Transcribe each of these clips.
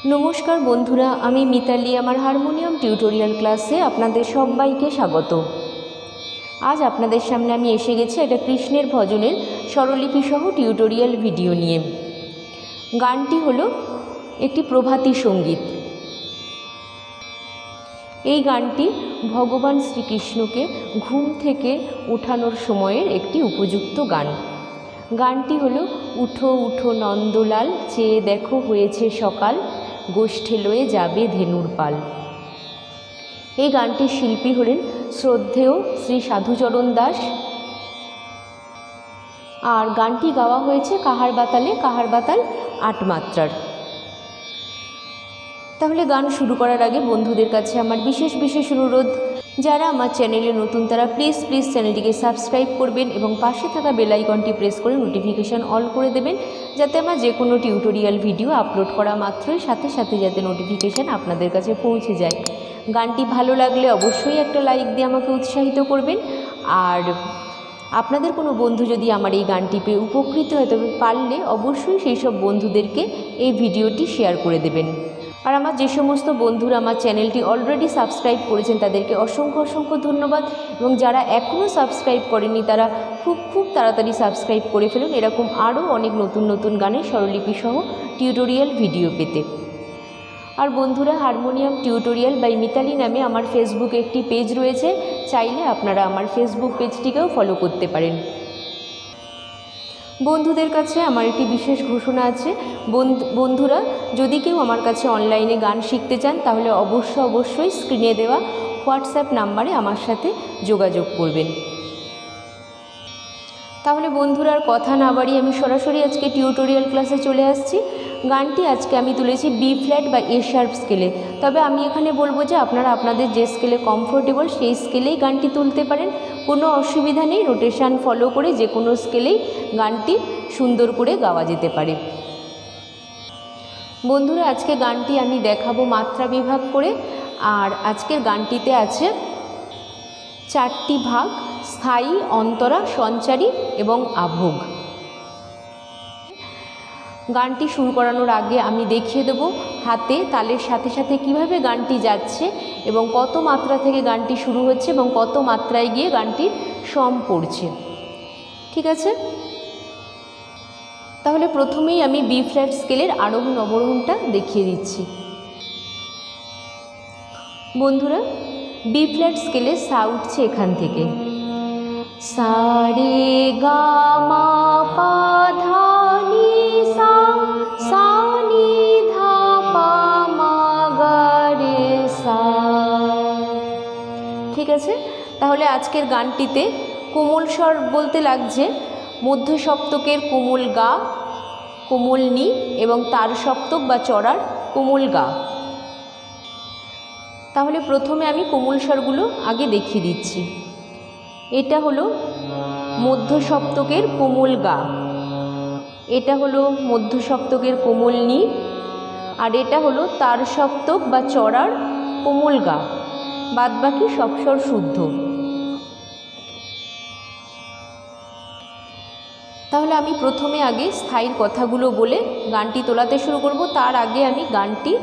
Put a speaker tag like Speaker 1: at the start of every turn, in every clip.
Speaker 1: नमस्कार बंधुरा, आमी मिताली आमार हारमोनियम टिউটোরিয়াল क्लासे आपनादेर सबाइके स्वागत। आज आपनादेर सामने आमी एसे गेছি একটা কৃষ্ণের ভজনের স্বরলিপি সহ টিউটোরিয়াল ভিডিও নিয়ে। গানটি হলো একটি প্রভাতী সঙ্গীত। এই গানটি ভগবান শ্রীকৃষ্ণকে ঘুম থেকে ওঠানোর সময়ের একটি উপযুক্ত গান। গানটি হলো উঠো উঠো নন্দলাল, চেয়ে দেখো হয়েছে সকাল, গোষ্ঠে লয়ে যাবে ধেনুর পাল। এই গানটির শিল্পী হলেন শ্রদ্ধেয় শ্রী সাধুচরণ দাস। আর গানটি গাওয়া হয়েছে কাহার বাতালে, কাহার বাতাল ৮ মাত্রার। তাহলে গান শুরু করার আগে বন্ধুদের কাছে আমার বিশেষ অনুরোধ, যারা আমার চ্যানেলে নতুন তারা প্লিজ চ্যানেলটিকে সাবস্ক্রাইব করবেন এবং পাশে থাকা বেল আইকনটি প্রেস করে নোটিফিকেশান অল করে দেবেন, যাতে আমার যে কোনো টিউটোরিয়াল ভিডিও আপলোড করা মাত্রই সাথে যাতে নোটিফিকেশান আপনাদের কাছে পৌঁছে যায়। গানটি ভালো লাগলে অবশ্যই একটা লাইক দিয়ে আমাকে উৎসাহিত করবেন। আর আপনাদের কোনো বন্ধু যদি আমার এই গানটি পেয়ে উপকৃত হয়, তবে পারলে অবশ্যই সেই সব বন্ধুদেরকে এই ভিডিওটি শেয়ার করে দেবেন। আর আমার যে সমস্ত বন্ধুরা আমার চ্যানেলটি অলরেডি সাবস্ক্রাইব করেছেন তাদেরকে অসংখ্য ধন্যবাদ, এবং যারা এখনও সাবস্ক্রাইব করেনি তারা খুব তাড়াতাড়ি সাবস্ক্রাইব করে ফেলুন এরকম আরও অনেক নতুন গানের স্বরলিপি সহ টিউটোরিয়াল ভিডিও পেতে। আর বন্ধুরা, হারমোনিয়াম টিউটোরিয়াল বাই মিতালি নামে আমার ফেসবুকে একটি পেজ রয়েছে, চাইলে আপনারা আমার ফেসবুক পেজটিকেও ফলো করতে পারেন। বন্ধুদের কাছে আমার একটি বিশেষ ঘোষণা আছে। বন্ধুরা, যদি কেউ আমার কাছে অনলাইনে গান শিখতে চান তাহলে অবশ্যই স্ক্রিনে দেওয়া হোয়াটসঅ্যাপ নাম্বারে আমার সাথে যোগাযোগ করবেন। তাহলে বন্ধুরা, আর কথা না বাড়িয়ে আমি সরাসরি আজকে টিউটোরিয়াল ক্লাসে চলে আসছি। গানটি আজকে আমি তুলেছি বি ফ্ল্যাট বা এ শার্প স্কেলে। তবে আমি এখানে বলবো যে আপনারা আপনাদের যে স্কেলে কমফোর্টেবল সেই স্কেলেই গানটি তুলতে পারেন, কোনো অসুবিধা নেই। নোটেশান ফলো করে যে কোনো স্কেলেই গানটি সুন্দর করে গাওয়া যেতে পারে। বন্ধুরা, আজকে গানটি আমি দেখাবো মাত্রা বিভাগ করে। আর আজকের গানটিতে আছে 4টি ভাগ: স্থায়ী, অন্তরা, সঞ্চারী এবং আভোগ। গানটি শুরু করানোর আগে আমি দেখিয়ে দেবো হাতে তালের সাথে কিভাবে গানটি যাচ্ছে এবং কত মাত্রা থেকে গানটি শুরু হচ্ছে এবং কত মাত্রায় গিয়ে গানটির সম পড়ছে। ঠিক আছে? তাহলে প্রথমেই আমি বি ফ্ল্যাট স্কেলের আরোহণ অবরোহণটা দেখিয়ে দিচ্ছি। বন্ধুরা, বি ফ্ল্যাট স্কেলে সা উঠছে এখান থেকে, সা রে গা মা পা ধা নি সা, সা নি ধা পা মা গা রে সা। ঠিক আছে? তাহলে আজকের গানটিতে কোমল স্বর বলতে লাগছে মধ্য সপ্তকের কোমল গা, কোমল নি এবং তার সপ্তক বা চড়ার কোমল গা। তাহলে প্রথমে আমি কোমল স্বরগুলো আগে দেখিয়ে দিচ্ছি। এটা হলো মধ্য সপ্তকের কোমল গা, এটা হলো মধ্য সপ্তকের কোমল নি, আর এটা হলো তার সপ্তক বা চড়ার কোমল গা। বাদবাকি সব স্বর শুদ্ধ। তাহলে আমি প্রথমে আগে স্থায়ীর কথাগুলো বলে গানটি তোলাতে শুরু করব। তার আগে আমি গানটি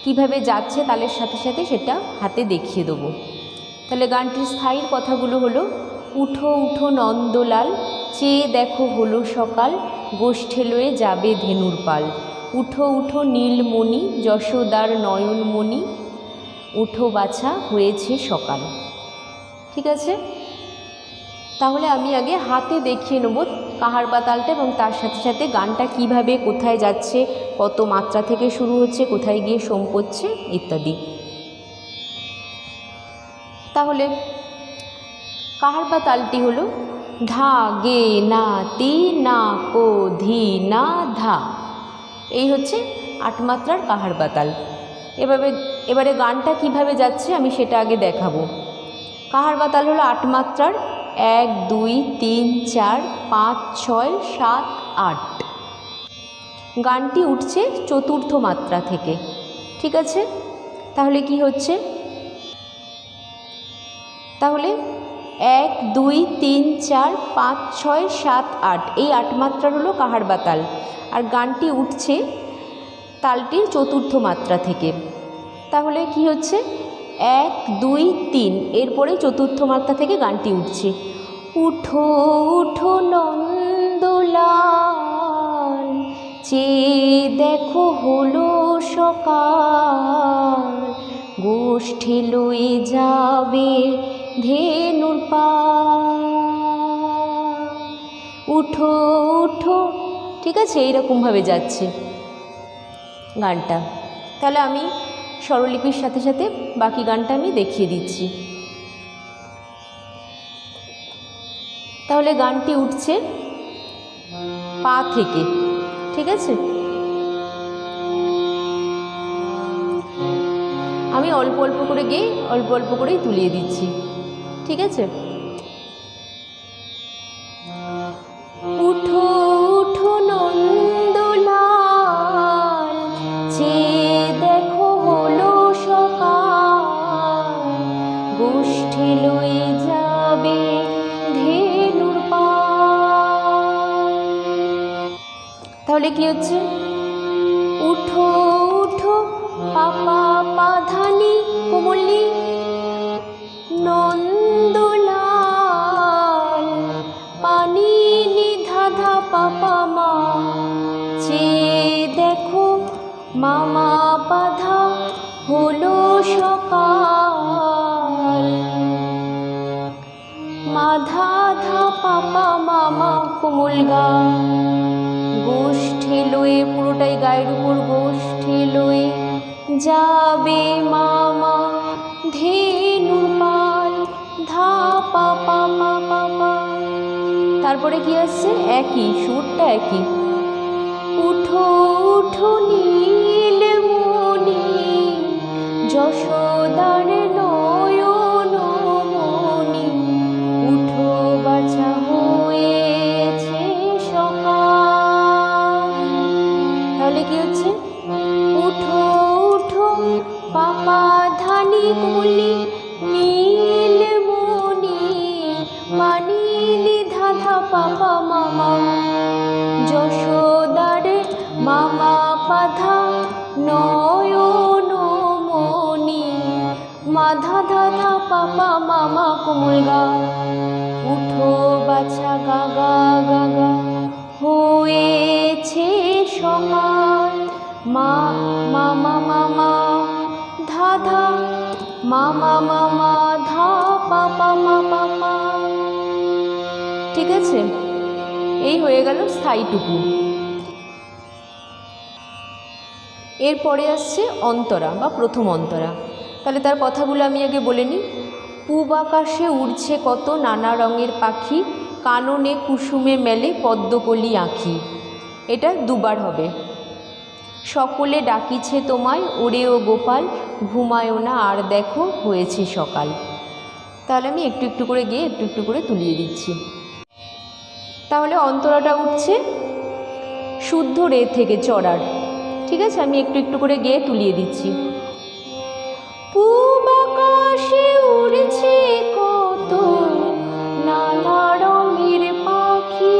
Speaker 1: কিভাবে যাচ্ছে তালের সাথে সেটা হাতে দেখিয়ে দেবো। তাহলে গানটির স্থায়ীর কথাগুলো হলো: উঠো উঠো নন্দলাল, চেয়ে দেখো হলো সকাল, গোষ্ঠে লয়ে যাবে ধেনুর পাল। উঠো উঠো নীলমণি, যশোদার নয়নমণি, উঠো বাছা হয়েছে সকাল। ঠিক আছে? তাহলে আমি আগে হাতে দেখিয়ে নেব কাহার বাতালটা এবং তার সাথে গানটা কিভাবে কোথায় যাচ্ছে, কত মাত্রা থেকে শুরু হচ্ছে, কোথায় গিয়ে সম পড়ছে ইত্যাদি। তাহলে কাহার বাতালটি হলো ধা গে না তি না কো ধি না ধা। এই হচ্ছে 8 মাত্রার কাহার বাতাল। এবারে গানটা কিভাবে যাচ্ছে আমি সেটা আগে দেখাবো। কাহার বাতাল হলো 8 মাত্রার, 1 2 3 4 5 6 7 8। গানটি উঠছে চতুর্থ মাত্রা থেকে। ঠিক আছে? তাহলে কি হচ্ছে? তাহলে 1 2 3 4 5 6 7 8, এই 8 মাত্রার হলো কাহার বাতাল। আর গানটি উঠছে তালটির চতুর্থ মাত্রা থেকে। তাহলে কি হচ্ছে 1 2 3, এরপরে চতুর্থ মাত্রা থেকে গানটি উঠছে। উঠো উঠো নন্দলাল, চেয়ে দেখো হলো সকাল, গোষ্ঠী লয়ে যাবে ধেনুর পাল। উঠো উঠো, ঠিক আছে, এইরকমভাবে যাচ্ছে গানটা। তাহলে আমি স্বরলিপির সাথে সাথে বাকি গানটা আমি দেখিয়ে দিচ্ছি। তাহলে গানটি উঠছে পা থেকে, ঠিক আছে। আমি অল্প অল্প করে গিয়ে অল্প অল্প করেই তুলিয়ে দিচ্ছি, ঠিক আছে। উঠো উঠো নন্দলাল, চেয়ে দেখো হলো সকাল, গোষ্ঠী লয়ে যাবে ধেনুর পাল। তাহলে কি হচ্ছে উঠো উঠো পাপা পাধানি কোমলি নন্দলাল, পানি নিধাধা পাপা মা, চেয়ে দেখো মামা পাধা হলো সকাল, মাধা ধা পাপা মামা কোমলগা, গোষ্ঠী লয়ে, পুরোটাই গায়ের উপর গোষ্ঠী লয়ে যাবে মামা ধেনুর পাল, ধা পা পা পা পা পা। তারপরে কি আসছে, একই সুরটা একই। উঠো উঠো নীলমণি, যশোদার নয়ন মণি, উঠো বাছা হয়েছে সকাল। তাহলে কি হচ্ছে উঠো উঠো পাপা ধানি কুলি নীলমণি, পানি নিধাধা পাপা মামা, যশোদার মামা পাধা নয়ন মণি, মাধা ধাধা পাপা মামা কোমলগা, উঠো বাছা গাগা গাগা হয়েছে সকাল, মা মামা মামা ধাধা মামা মামা ধা পাপা মা পাপা। ঠিক আছে, এই হয়ে গেল স্থায়ীটুকু। এরপরে আসছে অন্তরা বা প্রথম অন্তরা। তাহলে তার কথাগুলো আমি আগে বলে নিই। পূব আকাশে উড়ছে কত নানা রঙের পাখি, কাননে কুসুমে মেলে পদ্মকলি আঁখি। এটা দুবার হবে। সকলে ডাকিছে তোমায় ওরে ও গোপাল, ঘুমায়ও না আর দেখো হয়েছে সকাল। তাহলে আমি একটু একটু করে গিয়ে একটু একটু করে তুলিয়ে দিচ্ছি। তাহলে অন্তরাটা উঠছে শুদ্ধ রে থেকে চড়ার। ঠিক আছে, আমি একটু একটু করে গিয়ে তুলিয়ে দিচ্ছি। পূব আকাশে উড়ছে কত নানা রঙের পাখি।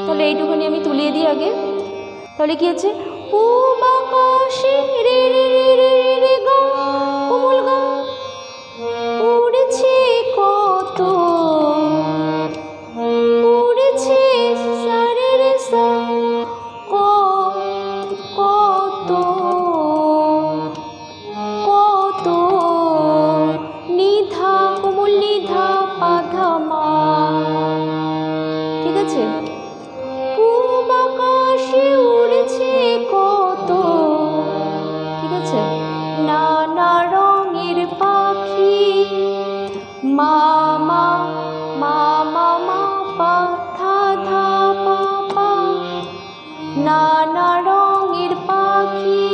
Speaker 1: তাহলে এইটুখানি আমি তুলিয়ে দিই আগে। তাহলে কি আছে, পূব আকাশে রে রে রে রে রে গা কোমল গা উড়ছে কত, উড়ছে সা রে রে সা কত কত, নিধা কোমল নিধা পাধা মা। ঠিক আছে, পূব আকাশে উড়ছে কত, ঠিক আছে, নানা রঙের পাখি, মামা মামা মা পা ধা ধা পা পা, নানা রঙের পাখি,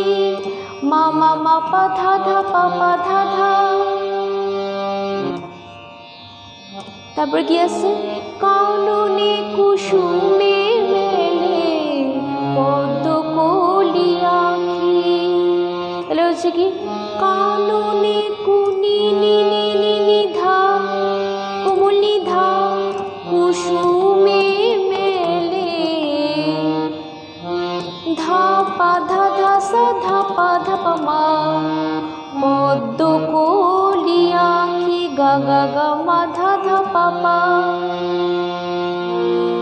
Speaker 1: মামা মা পা ধা ধা পা পা ধা ধা। তারপর কি আছে, কাননে কুসুমে মেলে পদ্মকলি আঁখি। তাহলে হচ্ছে কি, কাননে কুনি নি নি নি নিধা কোমল নিধা কুসুমে মেলে ধা পা ধা ধা সা ধা পা মা, পদ্ম কলি আঁখি গা গা গা মা ধা ধা পা পা।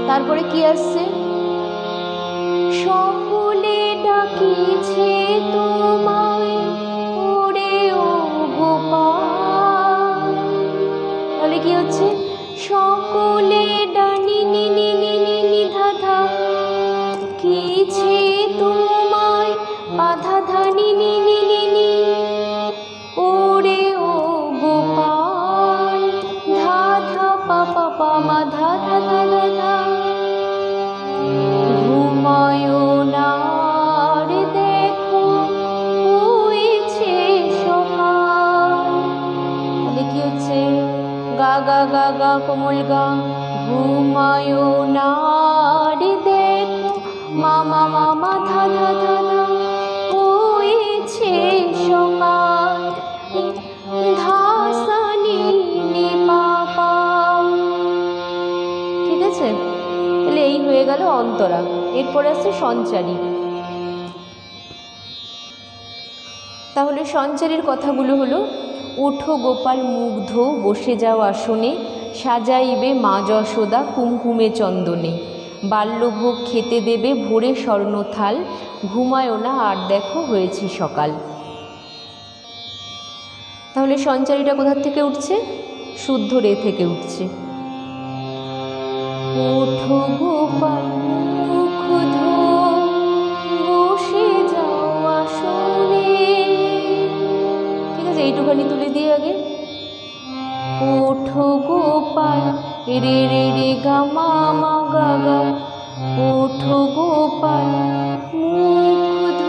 Speaker 1: তারপরে কি আসছে? সকলে ডাকিছে তোমায় ওরে ও গোপাল। তাহলে কি হচ্ছে? সকলে ডানি নি নি নি নি নি ধা ধা, কিছে তোমায় বাধা ধা নি নি নি নি নি, ওরে ও গোপাল ধা ধা পা পা পা মা ধা ধা ধা ধা ধা। ঘুমায় না রে দেখো হয়েছে সকাল। তাহলে কি হচ্ছে? গা গা গা গা কোমল গা, ঘুমায় না রে দেখো মা মা মা মা ধা ধা ধা ধা, হয়েছে সকাল ধা সা নি নি পা পা। ঠিক আছে, তাহলে এই হয়ে গেল অন্তরা। এরপরে আসছে সঞ্চারী। তাহলে সঞ্চারীর কথাগুলো হলো, ওঠো গোপাল মুগ্ধ বসে যাও আসনে, সাজাইবে মা যশোদা কুমকুমে চন্দনে, বাল্যভোগ খেতে দেবে ভোরে স্বর্ণ থাল, ঘুমায়ও না আর দেখো হয়েছে সকাল। তাহলে সঞ্চারীটা কোথা থেকে উঠছে? শুদ্ধ রে থেকে উঠছে। ওঠো গোপাল মুগ্ধ বসে যাও আসনে। ঠিক আছে, এইটুখানি তুলে দিয়ে আগে। ওঠো গোপাল রে রে রে গা মা মা গা গা, ওঠো গোপাল মুগ্ধ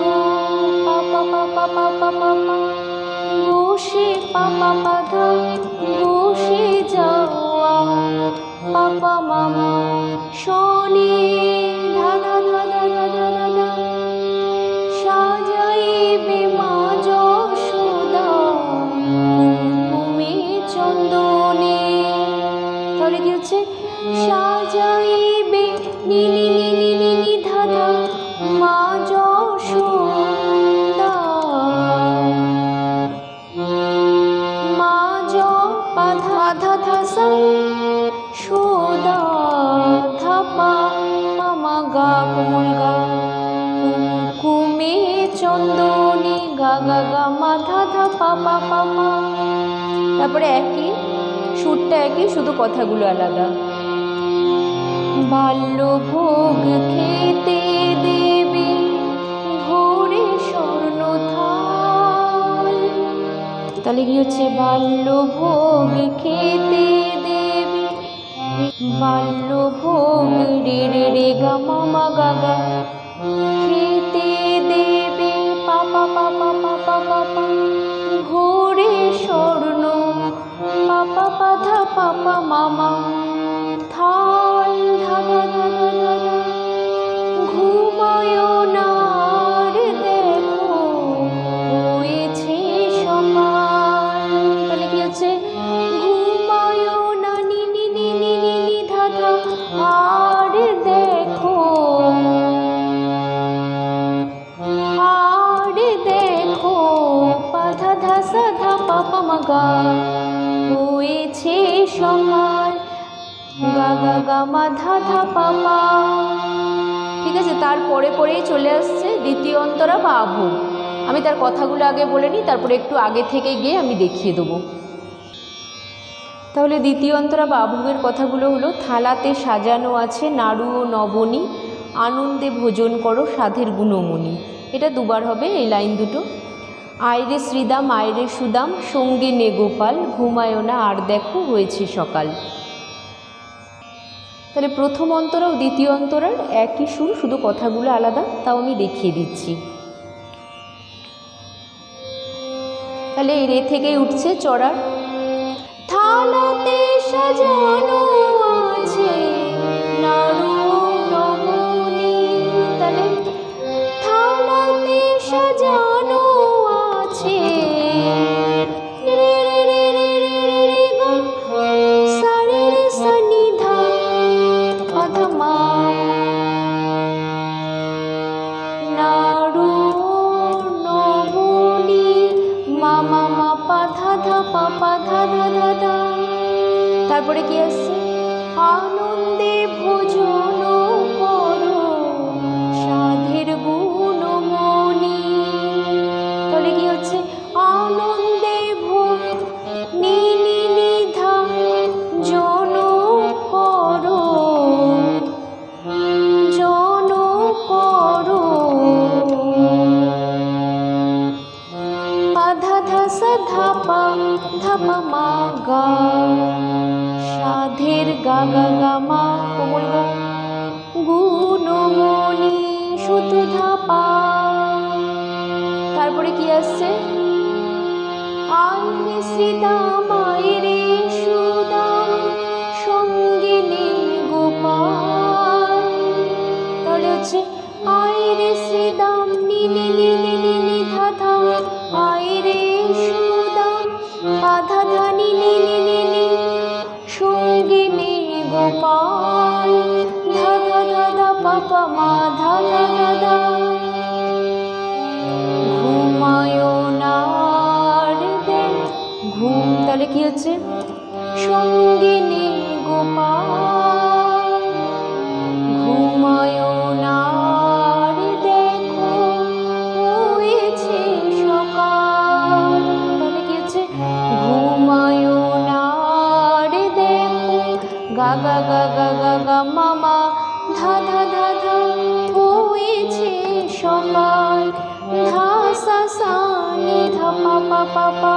Speaker 1: পা পা পা পা পা পা পা পা, বসে পা পা পা ধা, বসে যাওয়া পা পা মা মা শনি ধা ধা ধা ধা ধা ধা ধা ধা, সাজাইবে মা যশোদা কুমকুমে চন্দনে। তাহলে কি হচ্ছে? সাজাইবে নি নি নি নি নি নি ধা ধা মা যশোদা, মা য পা ধা ধা ধা সা সোদা ধা পা মা মা গা কোমল গা, কুমকুমে চন্দনে গা গা গা মা ধা ধা পা পা পা পা। তারপরে একই সুরটা একই, শুধু কথাগুলো আলাদা। বাল্যভোগ খেতে দেবে ভোরে স্বর্ণ থাল। তাহলে কি হচ্ছে? বাল্যভোগ খেতে দেবে, বাল্যভোগ রে রে রে গা মা মা গা গা, খেতে দেবে পা পা পা পা পা পা পা পা, ভোরে স্বর্ণ পা পা পা ধা পা পা মা মা থাল ধা ধা ধা ধা ধা ধা, ঘুমায় না রে দেখো হয়েছে সকাল। তাহলে কি হচ্ছে? ঘুমায় না নি নি নি নি নি নি ধা ধা, আর দেখো পা ধা ধা সা ধা পা পা মা গা, হয়েছে সকাল গা গা গা মা ধা ধা পা পা। ঠিক আছে, তারপরে পরেই চলে আসছে দ্বিতীয় অন্তরা বা আভোগ। আমি তার কথাগুলো আগে বলে নিই, তারপরে একটু আগে থেকে গিয়ে আমি দেখিয়ে দেবো। তাহলে দ্বিতীয় অন্তরা বা আভোগের কথাগুলো হলো, থালাতে সাজানো আছে নাড়ু ও নবনী, আনন্দে ভোজন করো সাধের গুণমণি। এটা দুবার হবে এই লাইন দুটো। আয়রে শ্রীদাম আয়রে সুদাম সঙ্গে নে গোপাল, ঘুমায় না আর দেখো হয়েছে সকাল। তাহলে প্রথম অন্তরা ও দ্বিতীয় অন্তরার একই সুর, শুধু কথাগুলো আলাদা, তাও আমি দেখিয়ে দিচ্ছি। তাহলে এই রে থেকেই উঠছে চড়ার। থালাতে সাজানো আছে নাড়ু নবনী। তাহলে থালাতে সাজানো আছে রে রে রে রে রে রে রে গা সা রে রে সা নি ধা পা ধা মা, নাড়ু তারপরে কি আসছে, আনন্দে ভোজন করো সাধের গুণমণি। তাহলে কি হচ্ছে, আনন্দে নি নি নি ধা জন করো জন করো, ধা ধা সা ধাপা ধাপা মা গা সাধের গা গা গা মা কোমল গা গুণমণি শুধু ধাপা। তারপরে কি আসছে, আইরে শ্রীদাম আইরে সুদাম সঙ্গে নে গোপাল। তাহলে হচ্ছে আইরে শ্রীদাম নি নি নি নি নি নি ধা ধা আইরে সুদাম আধা ধা নি নি নি নি নি সঙ্গে নে গোপাল, ধা ধা ধা ধা পা পা মা ধা ধা ধা ধা। ঘুমায় না ঘুম, তাহলে কি হচ্ছে, সঙ্গে নে গোপাল ঘুমায় না দেখো হয়েছে সকাল। তাহলে কি হচ্ছে, ঘুমায় না দেখো গা গা গা গা গা গা মামা ধা ধা ধা ধা হয়েছে সকাল, ধা সা সা নি ধা পা পা পা পা।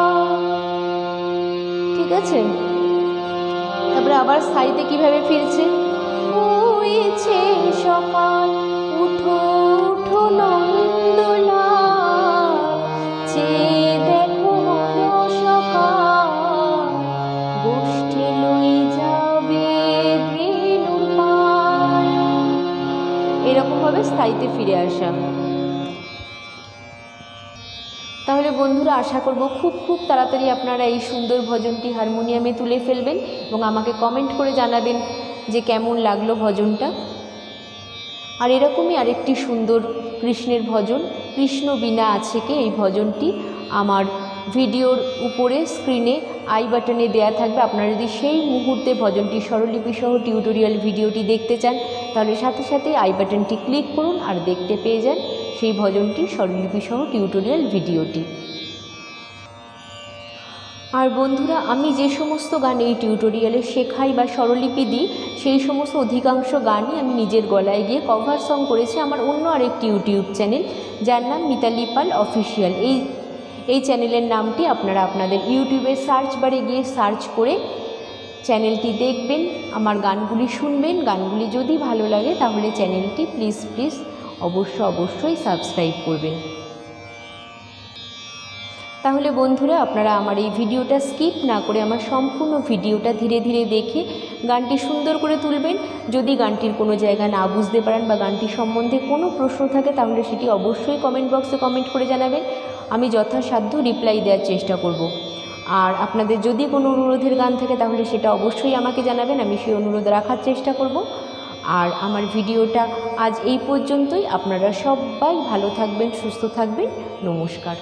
Speaker 1: ঠিক আছে, তারপরে আবার স্থায়ীতে কিভাবে ফিরছে, হয়েছে সকাল উঠো উঠো নন্দলাল চেয়ে দেখো হলো সকাল, গোষ্ঠী লই যাবে বেণুর পাল। এরকমভাবে স্থায়ীতে ফিরে আসা। তাহলে বন্ধুরা, আশা করব খুব খুব তাড়াতাড়ি আপনারা এই সুন্দর ভজনটি হারমোনিয়ামে তুলে ফেলবেন এবং আমাকে কমেন্ট করে জানাবেন যে কেমন লাগলো ভজনটা। আর এরকমই আরেকটি সুন্দর কৃষ্ণের ভজন, কৃষ্ণ বিনা আছে কে, এই ভজনটি আমার ভিডিওর উপরে স্ক্রিনে আই বাটনে দেয়া থাকবে। আপনারা যদি সেই মুহূর্তে ভজনটি স্বরলিপি সহ টিউটোরিয়াল ভিডিওটি দেখতে চান তাহলে সাথে সাথে আই বাটনটি ক্লিক করুন আর দেখতে পেয়ে যান সেই ভজনটি স্বরলিপি সহ টিউটোরিয়াল ভিডিওটি। আর বন্ধুরা, আমি যে সমস্ত গান এই টিউটোরিয়ালে শেখাই বা স্বরলিপি দিই সেই সমস্ত অধিকাংশ গানই আমি নিজের গলায় গিয়ে কভার সং করেছি আমার অন্য আরেকটি ইউটিউব চ্যানেল যার নাম মিতালি পাল অফিসিয়াল। এই চ্যানেলের নামটি আপনারা আপনাদের ইউটিউবের সার্চ বারে গিয়ে সার্চ করে চ্যানেলটি দেখবেন, আমার গানগুলি শুনবেন। গানগুলি যদি ভালো লাগে তাহলে চ্যানেলটি প্লিজ অবশ্যই সাবস্ক্রাইব করবেন। তাহলে বন্ধুরা, আপনারা আমার এই ভিডিওটা স্কিপ না করে আমার সম্পূর্ণ ভিডিওটা ধীরে ধীরে দেখে গানটি সুন্দর করে তুলবেন। যদি গানটির কোনো জায়গা না বুঝতে পারেন বা গানটি সম্বন্ধে কোনো প্রশ্ন থাকে তাহলে সেটি অবশ্যই কমেন্ট বক্সে কমেন্ট করে জানাবেন, আমি যথাসাধ্য রিপ্লাই দেওয়ার চেষ্টা করব। আর আপনাদের যদি কোনো অনুরোধের গান থাকে তাহলে সেটা অবশ্যই আমাকে জানাবেন, আমি সেই অনুরোধ রাখার চেষ্টা করব। আর আমার ভিডিওটা আজ এই পর্যন্তই। আপনারা সবাই ভালো থাকবেন, সুস্থ থাকবেন। নমস্কার।